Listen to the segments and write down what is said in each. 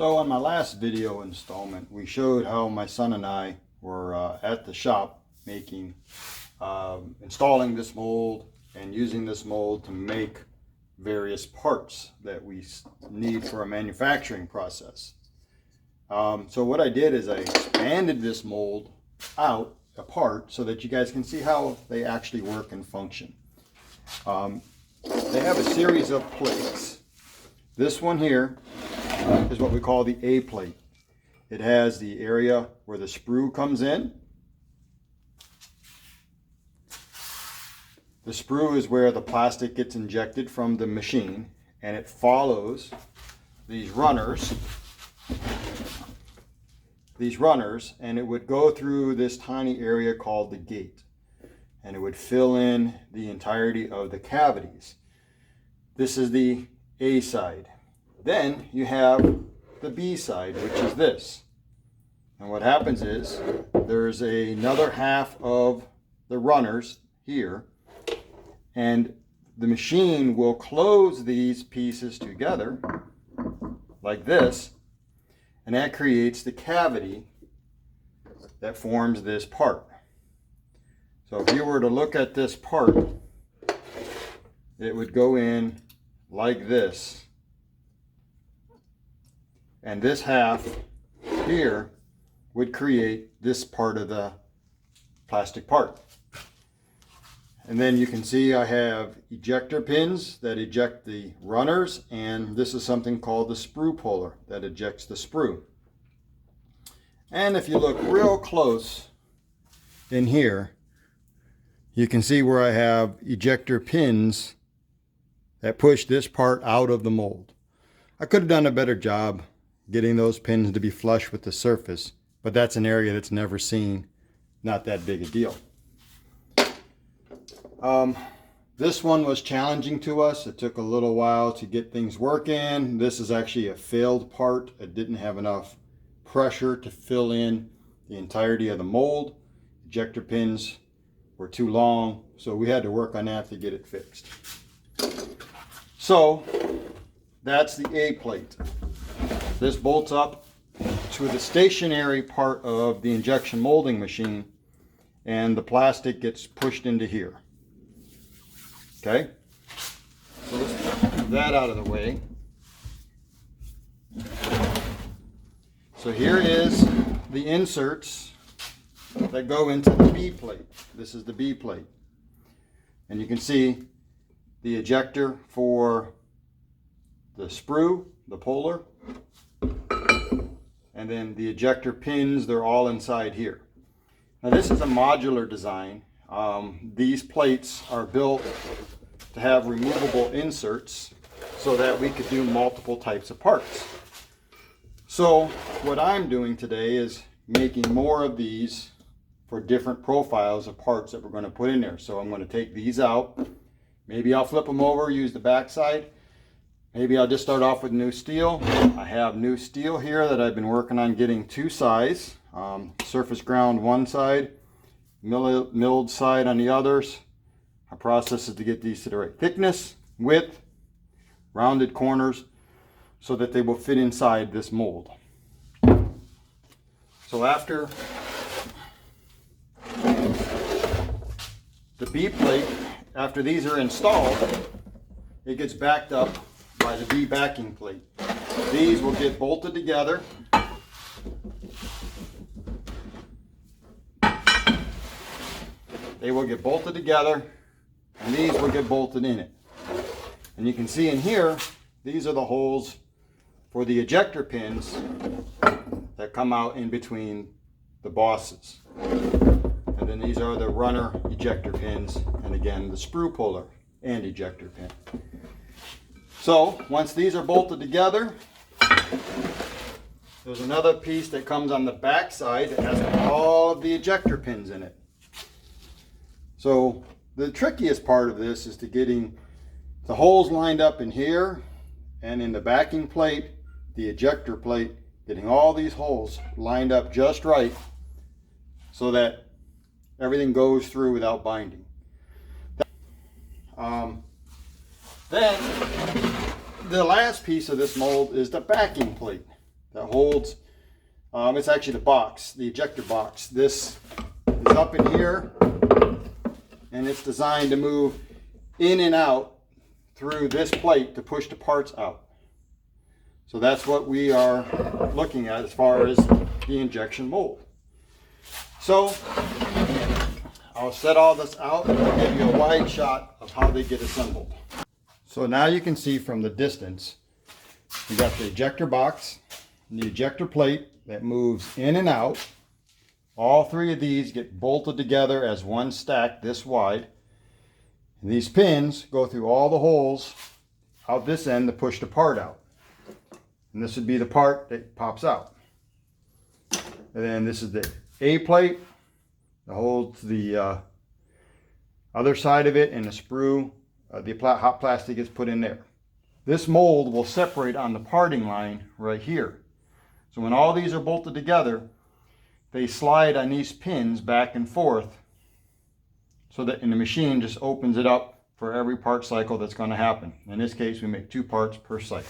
So on my last video installment, we showed how my son and I were at the shop making, installing this mold and using this mold to make various parts that we need for a manufacturing process. So what I did is I expanded this mold out apart so that you guys can see how they actually work and function. They have a series of plates. This one here is what we call the A plate. It has the area where the sprue comes in. The sprue is where the plastic gets injected from the machine, and it follows these runners, and it would go through this tiny area called the gate, and it would fill in the entirety of the cavities. This is the A side. Then you have the B side, which is this. And what happens is there's another half of the runners here, and the machine will close these pieces together like this, and that creates the cavity that forms this part. So if you were to look at this part, it would go in like this. And this half here would create this part of the plastic part. And then you can see I have ejector pins that eject the runners, and this is something called the sprue puller that ejects the sprue. And if you look real close in here, you can see where I have ejector pins that push this part out of the mold. I could have done a better job getting those pins to be flush with the surface, but that's an area that's never seen, not that big a deal. This one was challenging to us. It took a little while to get things working. This is actually a failed part. It didn't have enough pressure to fill in the entirety of the mold. Ejector pins were too long, so we had to work on that to get it fixed. So that's the A plate. This bolts up to the stationary part of the injection molding machine, and the plastic gets pushed into here. Okay, so let's move that out of the way. So here is the inserts that go into the B plate. This is the B plate. And you can see the ejector for the sprue, the puller, and then the ejector pins, they're all inside here. Now this is a modular design. These plates are built to have removable inserts so that we could do multiple types of parts. So what I'm doing today is making more of these for different profiles of parts that we're going to put in there. So I'm going to take these out. Maybe I'll flip them over, use the back side. Maybe I'll just start off with new steel. I have new steel here that I've been working on getting two size. Surface ground one side, milled side on the others. Our process is to get these to the right thickness, width, rounded corners, so that they will fit inside this mold. So after the B plate, after these are installed, it gets backed up by the B backing plate. These will get bolted together. They will get bolted together, and these will get bolted in it. And you can see in here, these are the holes for the ejector pins that come out in between the bosses. And then these are the runner ejector pins, and again the sprue puller and ejector pin. So once these are bolted together, there's another piece that comes on the back side that has all of the ejector pins in it. So the trickiest part of this is to getting the holes lined up in here and in the backing plate, the ejector plate, getting all these holes lined up just right so that everything goes through without binding. Then the last piece of this mold is the backing plate. that holds, it's actually the box, the ejector box. This is up in here, and it's designed to move in and out through this plate to push the parts out. So that's what we are looking at as far as the injection mold. So I'll set all this out and I'll give you a wide shot of how they get assembled. So now you can see from the distance, we got the ejector box and the ejector plate that moves in and out. All three of these get bolted together as one stack this wide. And these pins go through all the holes out this end to push the part out. And this would be the part that pops out. And then this is the A plate that holds the other side of it, and the sprue, the hot plastic is put in there. This mold will separate on the parting line right here. So when all these are bolted together, they slide on these pins back and forth, so that in the machine just opens it up for every part cycle that's going to happen. In this case, we make 2 parts per cycle.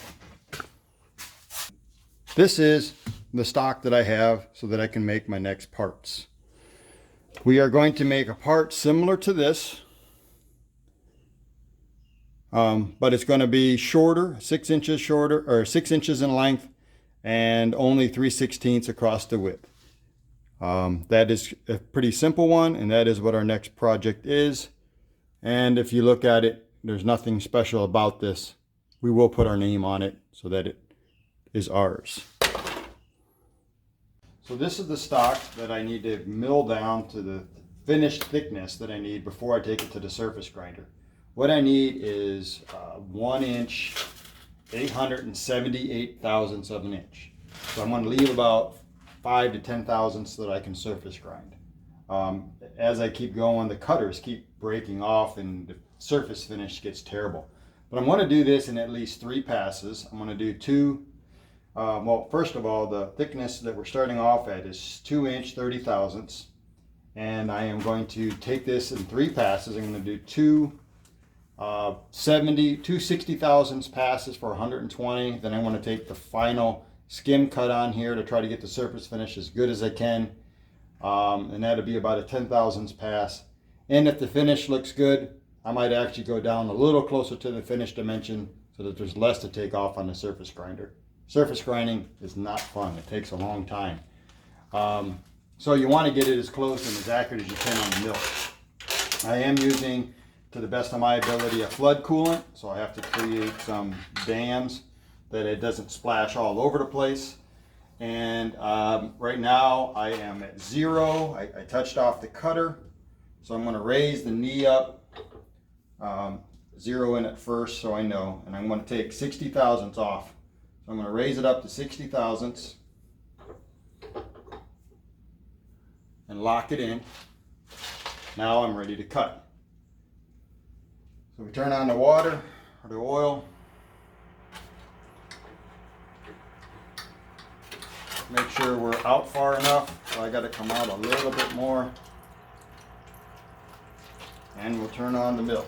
This is the stock that I have so that I can make my next parts. We are going to make a part similar to this, but it's going to be shorter, 6 inches shorter, or 6 inches in length, and only 3/16 across the width. That is a pretty simple one, and that is what our next project is. And if you look at it, there's nothing special about this. We will put our name on it so that it is ours. So this is the stock that I need to mill down to the finished thickness that I need before I take it to the surface grinder. What I need is 1 inch, 878 thousandths of an inch. So I'm going to leave about 5 to 10 thousandths so that I can surface grind. As I keep going, the cutters keep breaking off and the surface finish gets terrible. But I'm going to do this in at least 3 passes. I'm going to do 2. Well, first of all, the thickness that we're starting off at is 2 inch 30 thousandths. And I am going to take this in 3 passes. I'm going to do 2 60 thousandths passes for 120. Then I want to take the final skim cut on here to try to get the surface finish as good as I can. And that'll be about a 10 thousandths pass. And if the finish looks good, I might actually go down a little closer to the finish dimension so that there's less to take off on the surface grinder. Surface grinding is not fun. It takes a long time. So you want to get it as close and as accurate as you can on the mill. I am using, to the best of my ability, a flood coolant. So I have to create some dams that it doesn't splash all over the place. And right now I am at 0. I touched off the cutter. So I'm going to raise the knee up, 0 in it first so I know. And I'm going to take 60 thousandths off. So I'm going to raise it up to 60 thousandths and lock it in. Now I'm ready to cut. So we turn on the water or the oil. Make sure we're out far enough. So I got to come out a little bit more. And we'll turn on the mill.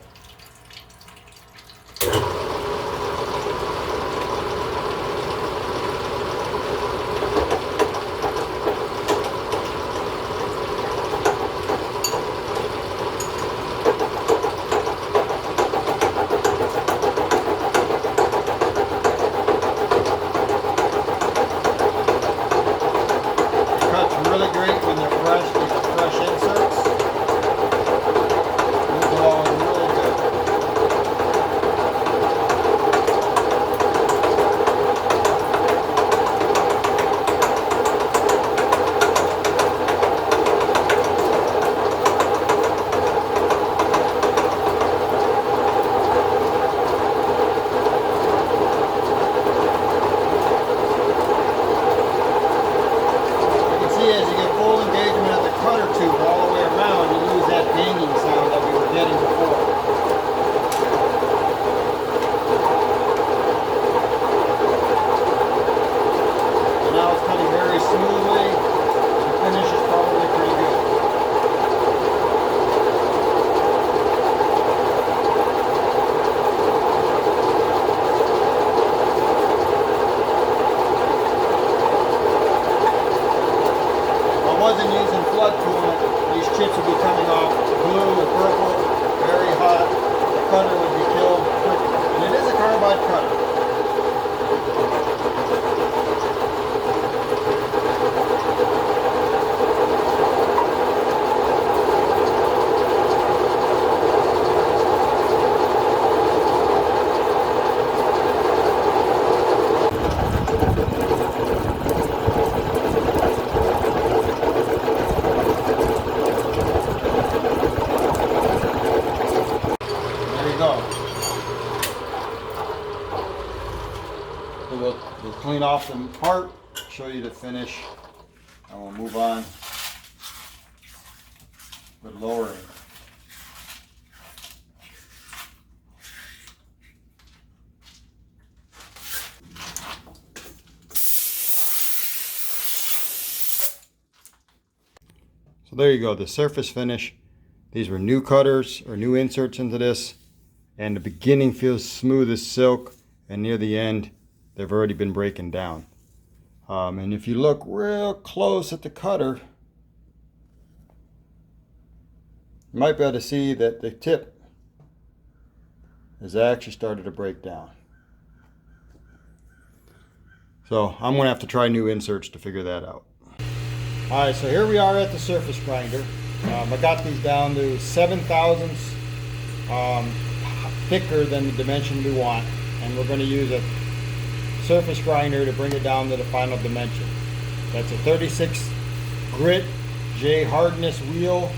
wasn't using flood coolant, these chips would be coming off blue and purple, very hot. The cutter would be killed quickly. And it is a carbide cutter. So we'll clean off the part, show you the finish, and we'll move on with lowering. So there you go, the surface finish. These were new cutters or new inserts into this, and the beginning feels smooth as silk, and near the end they've already been breaking down. And if you look real close at the cutter, you might be able to see that the tip has actually started to break down. So I'm going to have to try new inserts to figure that out. Alright, so here we are at the surface grinder. I got these down to 7/1000ths thicker than the dimension we want, and we're going to use a surface grinder to bring it down to the final dimension. That's a 36 grit J hardness wheel.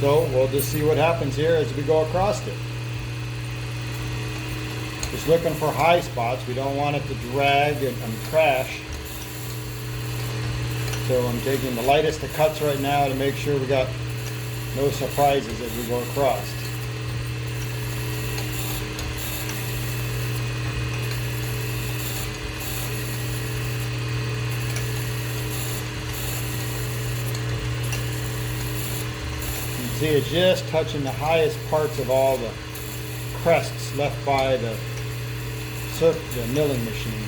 So we'll just see what happens here as we go across it. Just looking for high spots. We don't want it to drag and crash. So I'm taking the lightest of cuts right now to make sure we got no surprises as we go across. You can see it just touching the highest parts of all the crests left by the milling machine.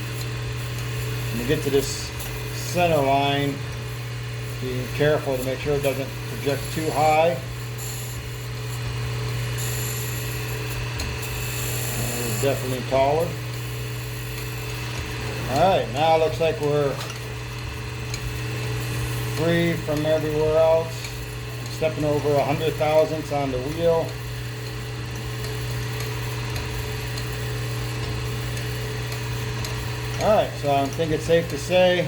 When we get to this center line, be careful to make sure it doesn't project too high. It's definitely taller. Alright, now it looks like we're free from everywhere else. Stepping over 100/1000ths on the wheel. Alright, so I think it's safe to say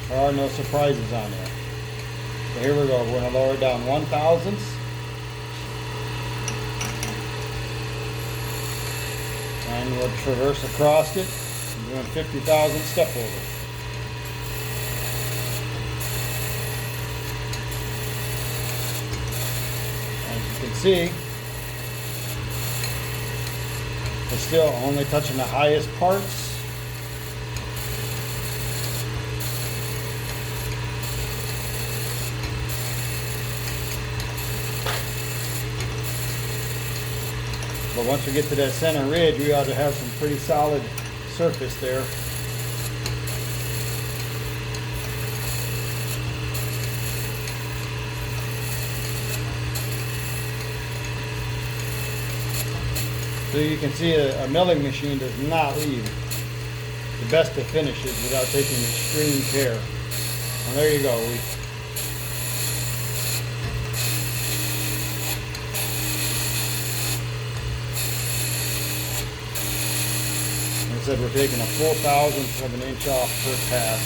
there are no surprises on there. So here we go. We're going to lower it down 1/1000ths. And we'll traverse across it, doing 50,000 step over. As you can see, it's still only touching the highest parts. But once we get to that center ridge, we ought to have some pretty solid surface there. So you can see a milling machine does not leave the best of finishes without taking extreme care. And there you go. Said we're taking a 1/4,000th of an inch off per pass.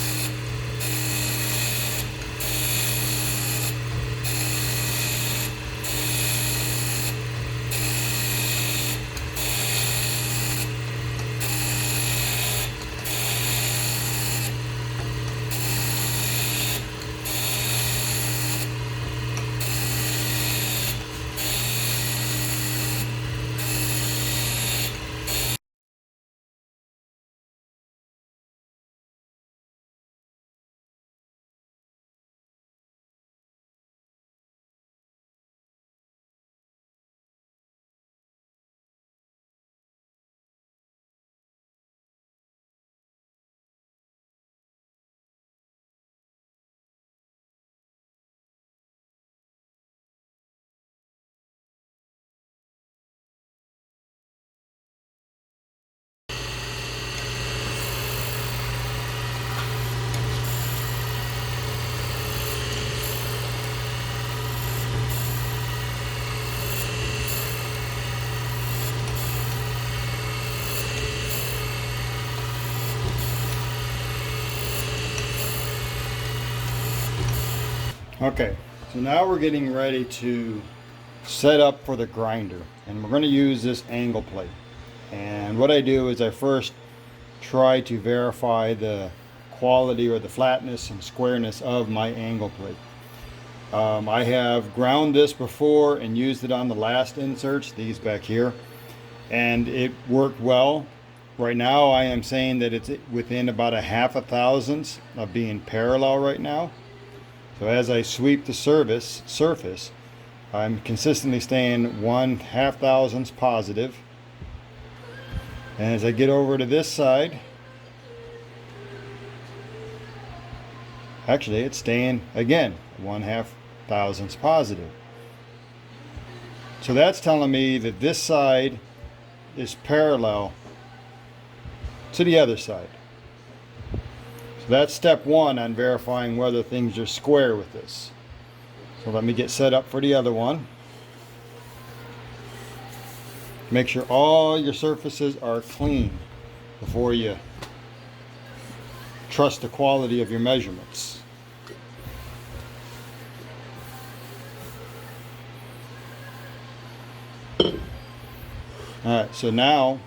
Okay, so now we're getting ready to set up for the grinder, and we're going to use this angle plate. And what I do is I first try to verify the quality or the flatness and squareness of my angle plate. I have ground this before and used it on the last inserts, these back here, and it worked well. Right now I am saying that it's within about 1/2 thousandths of being parallel right now. So as I sweep the surface, I'm consistently staying 1/2 thousandths positive. And as I get over to this side, actually it's staying again 1/2 thousandths positive. So that's telling me that this side is parallel to the other side. So that's step one on verifying whether things are square with this. So let me get set up for the other one. Make sure all your surfaces are clean before you trust the quality of your measurements. Alright, so now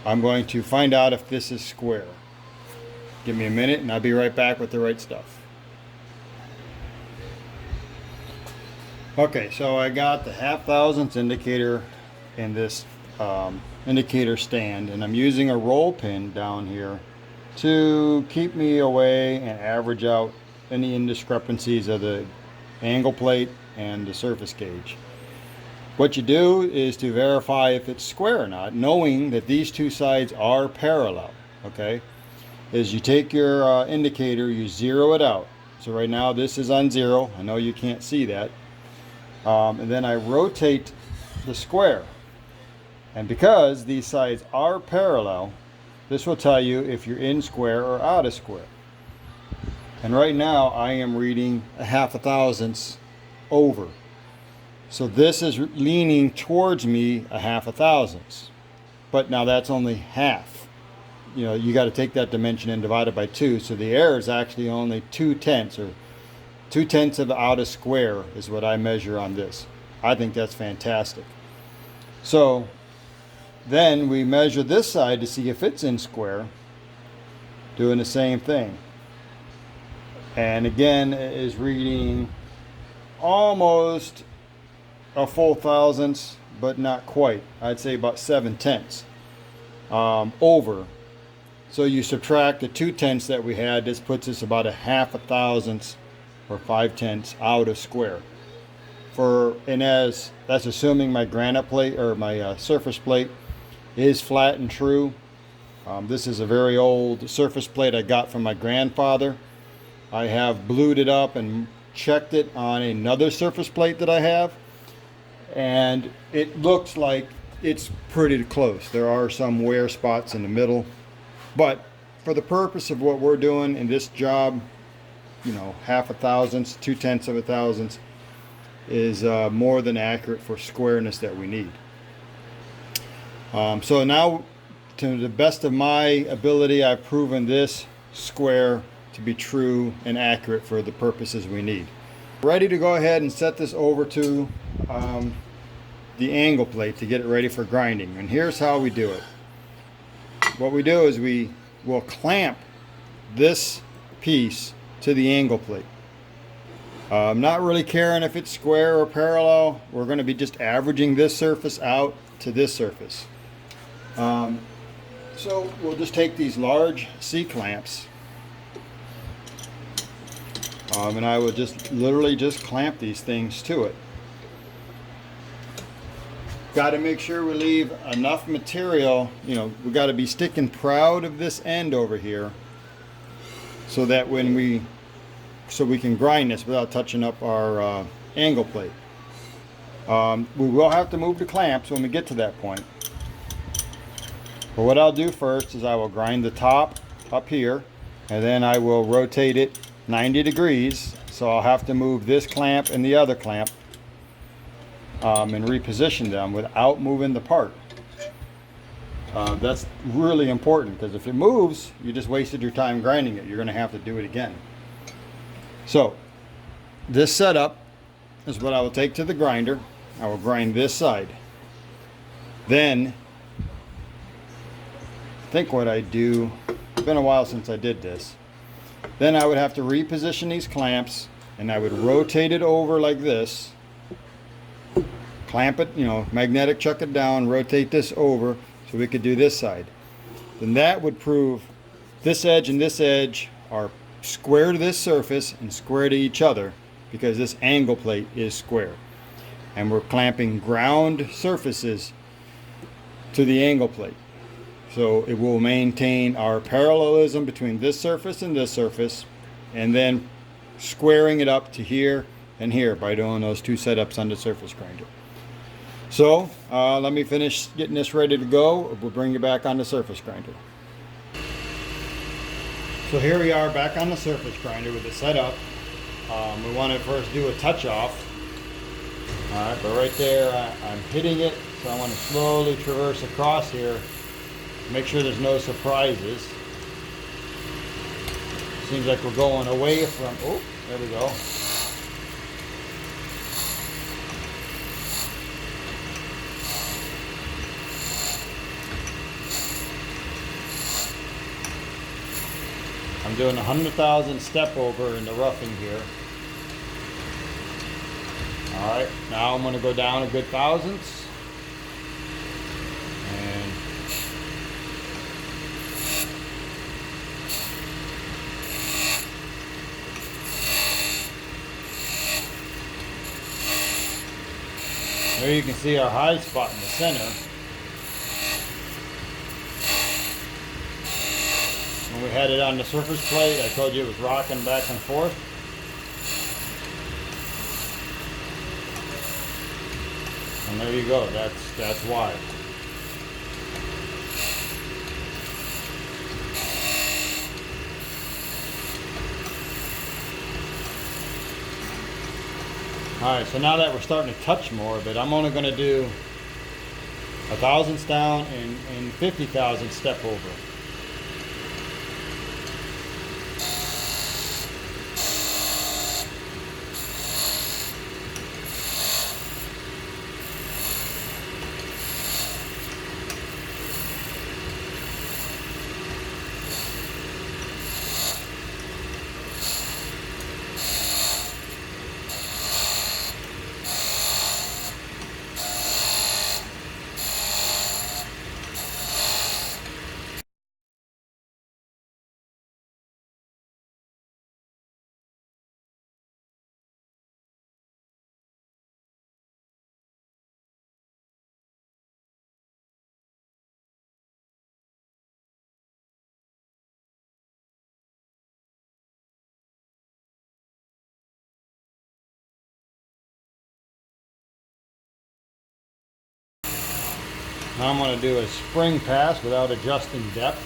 I'm going to find out if this is square. Give me a minute and I'll be right back with the right stuff. Okay, so I got the 1/2 thousandths indicator in this indicator stand, and I'm using a roll pin down here to keep me away and average out any indiscrepancies of the angle plate and the surface gauge. What you do is to verify if it's square or not, knowing that these two sides are parallel. Okay, is you take your indicator, you zero it out. So right now this is on 0. I know you can't see that. And then I rotate the square. And because these sides are parallel, this will tell you if you're in square or out of square. And right now I am reading 1/2 thousandths over. So this is leaning towards me 1/2 thousandths. But now that's only half. You know, you got to take that dimension and divide it by 2. So the error is actually only 2/10, or 2/10 of out of square is what I measure on this. I think that's fantastic. So then we measure this side to see if it's in square, doing the same thing. And again, it is reading almost a full thousandths, but not quite. I'd say about 7/10 over. So you subtract the 2/10 that we had, this puts us about 1/2 thousandths or 5/10 out of square. And as that's assuming my granite plate or my surface plate is flat and true. This is a very old surface plate I got from my grandfather. I have blued it up and checked it on another surface plate that I have, and it looks like it's pretty close. There are some wear spots in the middle, but for the purpose of what we're doing in this job, you know, 1/2 thousandths, 2/10 of a thousandths is more than accurate for squareness that we need. So now, to the best of my ability, I've proven this square to be true and accurate for the purposes we need. Ready to go ahead and set this over to the angle plate to get it ready for grinding. And here's how we do it. What we do is we will clamp this piece to the angle plate. I'm not really caring if it's square or parallel. We're going to be just averaging this surface out to this surface. So we'll just take these large C-clamps, and I will just literally just clamp these things to it. Got to make sure we leave enough material. You know, we got to be sticking proud of this end over here, so that when we can grind this without touching up our angle plate. We will have to move the clamps when we get to that point. But what I'll do first is I will grind the top up here, and then I will rotate it 90 degrees. So I'll have to move this clamp and the other clamp and reposition them without moving the part. That's really important, because if it moves, you just wasted your time grinding it. You're going to have to do it again. So this setup is what I will take to the grinder. I will grind this side. Then, I think what I do, it's been a while since I did this. Then I would have to reposition these clamps and I would rotate it over like this. Clamp it, magnetic chuck it down, rotate this over so we could do this side. Then that would prove this edge and this edge are square to this surface and square to each other because this angle plate is square. And we're clamping ground surfaces to the angle plate. So it will maintain our parallelism between this surface and this surface, and then squaring it up to here and here by doing those two setups on the surface grinder. So let me finish getting this ready to go. We'll bring you back on the surface grinder. So here we are back on the surface grinder with it set up. We want to first do a touch off. Alright, but right there I'm hitting it, so I want to slowly traverse across here. Make sure there's no surprises. Seems like we're going away from, oh, there we go. I'm doing 100,000 step over in the roughing here. Alright, now I'm going to go down a good thousandths. And there you can see our high spot in the center. When we had it on the surface plate, I told you it was rocking back and forth. And there you go, that's why. Alright, so now that we're starting to touch more of it, I'm only going to do 1,000ths down and 50,000 step over. Now I'm going to do a spring pass without adjusting depth.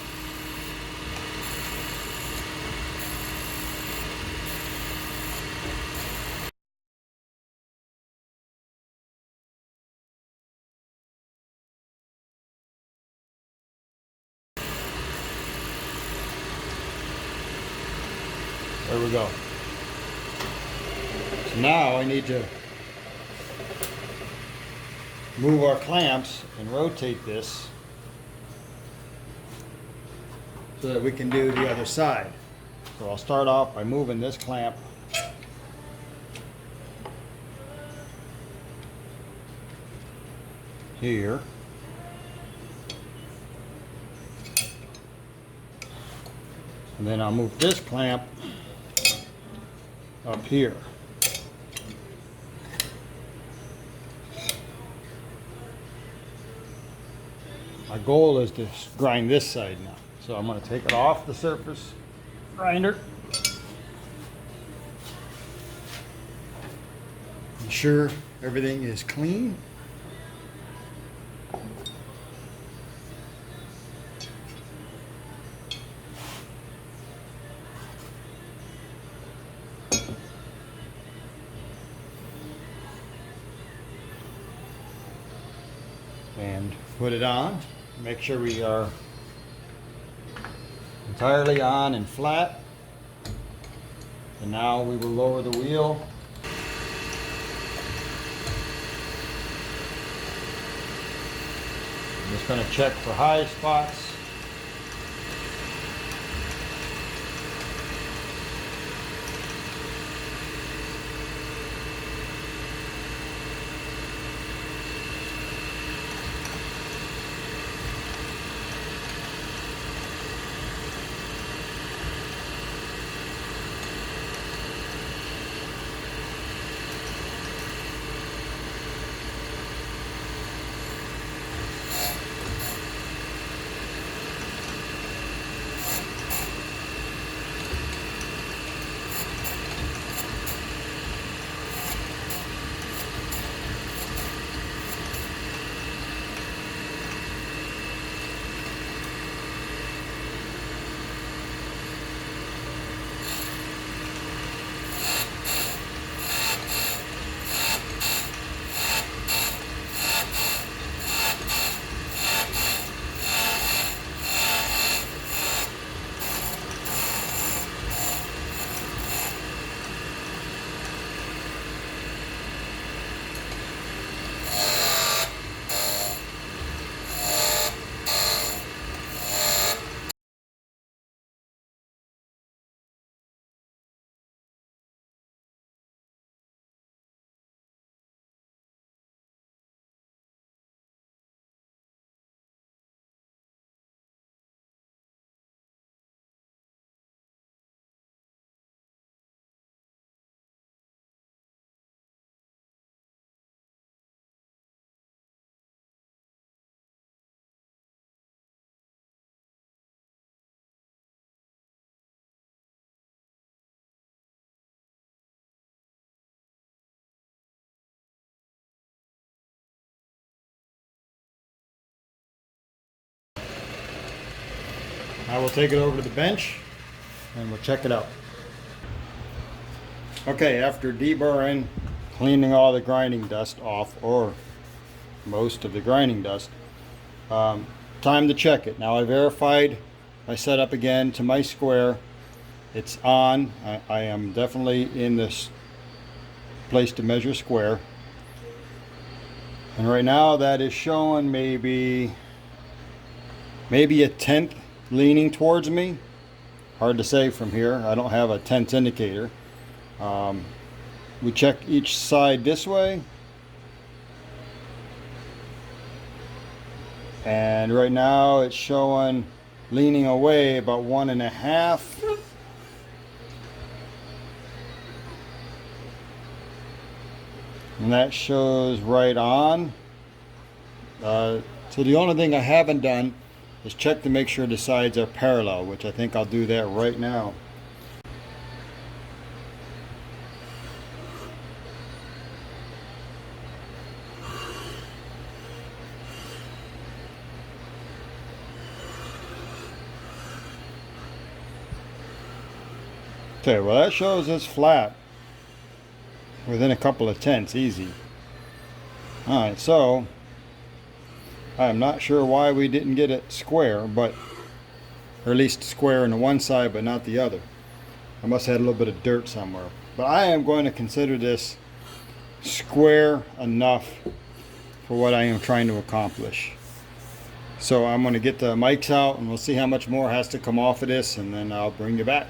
There we go. So now I need to move our clamps and rotate this so that we can do the other side. So I'll start off by moving this clamp here. And then I'll move this clamp up here. My goal is to grind this side now. So I'm going to take it off the surface grinder. Ensure everything is clean. And put it on. Make sure we are entirely on and flat. And now we will lower the wheel just going to check for high spots. I will take it over to the bench and we'll check it out. Okay, after deburring, cleaning all the grinding dust off, or most of the grinding dust, time to check it. Now I verified my setup again to my square. It's on. I am definitely in this place to measure square. And right now that is showing maybe a tenth leaning towards me. Hard to say from here. I don't have a tenth indicator. We check each side this way. And right now it's showing leaning away about 1.5. And that shows right on. So the only thing I haven't done is check to make sure the sides are parallel, which I think I'll do that right now. Okay, well that shows it's flat within a couple of tenths, easy. Alright, so I'm not sure why we didn't get it square, but or at least square on the one side but not the other. I must have had a little bit of dirt somewhere. But I am going to consider this square enough for what I am trying to accomplish. So I'm going to get the mics out and we'll see how much more has to come off of this, and then I'll bring you back.